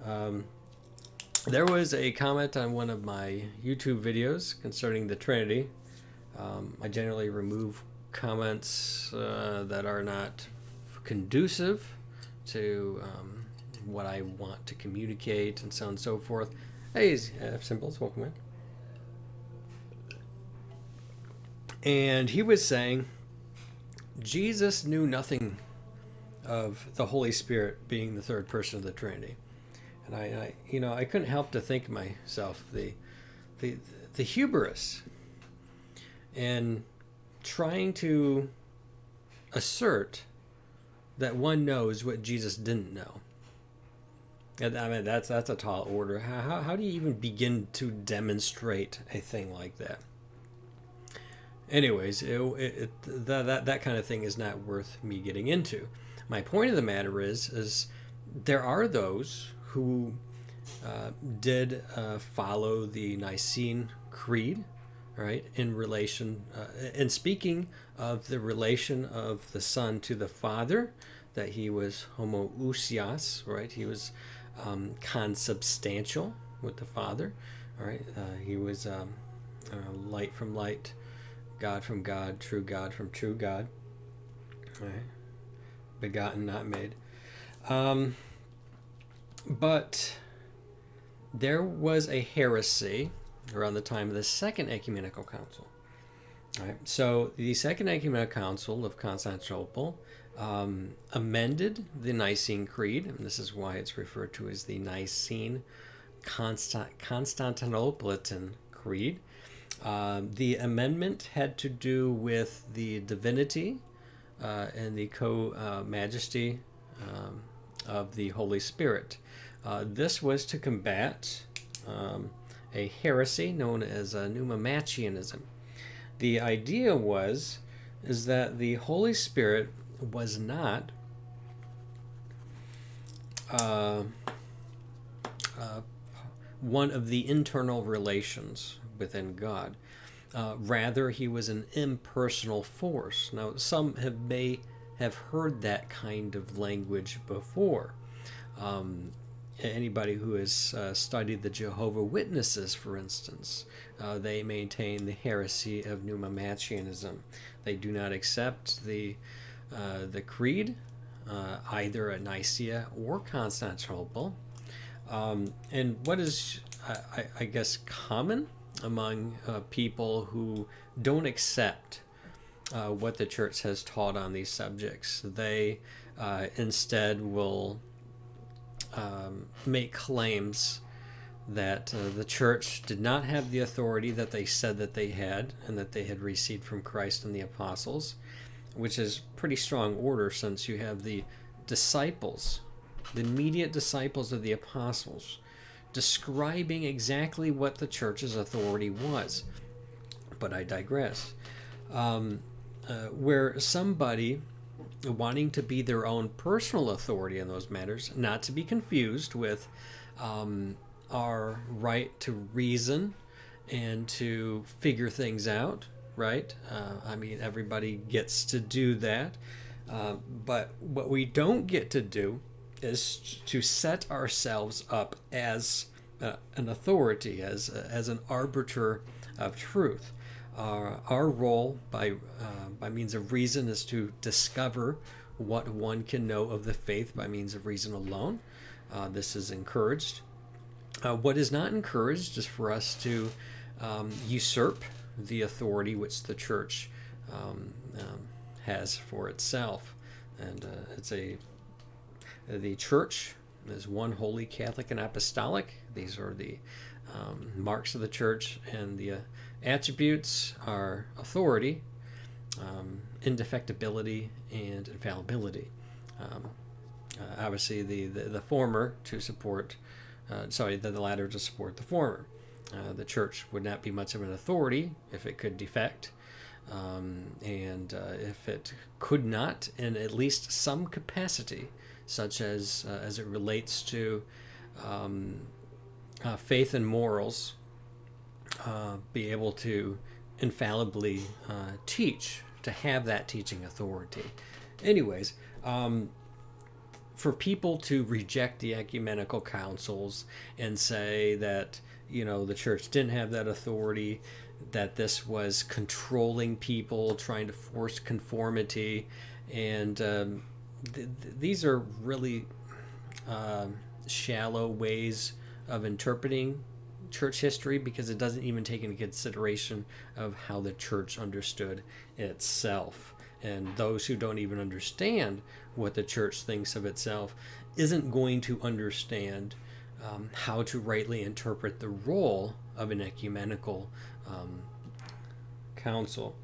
There was a comment on one of my YouTube videos concerning the Trinity. I generally remove comments that are not conducive to what I want to communicate and so on and so forth. Hey, F Symbols, welcome in. And he was saying Jesus knew nothing of the Holy Spirit being the third person of the Trinity. And I couldn't help to think to myself the hubris in trying to assert that one knows what Jesus didn't know. And I mean, that's a tall order. How do you even begin to demonstrate a thing like that? Anyways, that kind of thing is not worth me getting into. My point of the matter is there are those who did follow the Nicene Creed, right? In relation, and speaking of the relation of the Son to the Father, that he was homoousios, right? He was consubstantial with the Father, right? He was light from light, God from God, true God from true God, right? Begotten, not made. But there was a heresy around the time of the Second Ecumenical Council. Right? So the Second Ecumenical Council of Constantinople amended the Nicene Creed, and this is why it's referred to as the Nicene Constantinopolitan Creed. The amendment had to do with the divinity and the co-majesty of the Holy Spirit. This was to combat a heresy known as Pneumomachianism. The idea is that the Holy Spirit was not one of the internal relations within God. Rather, he was an impersonal force. Now, some may have heard that kind of language before. Anybody who has studied the Jehovah's Witnesses, for instance, they maintain the heresy of Pneumomachianism. They do not accept the creed, either at Nicaea or Constantinople. And what is, I guess, common among people who don't accept what the church has taught on these subjects, they instead will make claims that the church did not have the authority that they said that they had and that they had received from Christ and the apostles, which is pretty strong order since you have the disciples, the immediate disciples of the apostles, describing exactly what the church's authority was. But I digress. Where somebody wanting to be their own personal authority in those matters, not to be confused with our right to reason and to figure things out, right? I mean, everybody gets to do that. But what we don't get to do is to set ourselves up as an authority, as an arbiter of truth. Our role by means of reason is to discover what one can know of the faith by means of reason alone. This is encouraged. What is not encouraged is for us to usurp the authority which the church has for itself. And the church is one holy, Catholic, and apostolic. These are the marks of the church, and the attributes are authority, indefectibility, and infallibility. Obviously, the former to support, the latter to support the former. The church would not be much of an authority if it could defect, and if it could not, in at least some capacity, such as it relates to faith and morals, be able to infallibly teach, to have that teaching authority. Anyways, for people to reject the ecumenical councils and say that, the church didn't have that authority, that this was controlling people, trying to force conformity, and these are really shallow ways of interpreting church history, because it doesn't even take into consideration of how the church understood itself. And those who don't even understand what the church thinks of itself isn't going to understand how to rightly interpret the role of an ecumenical council.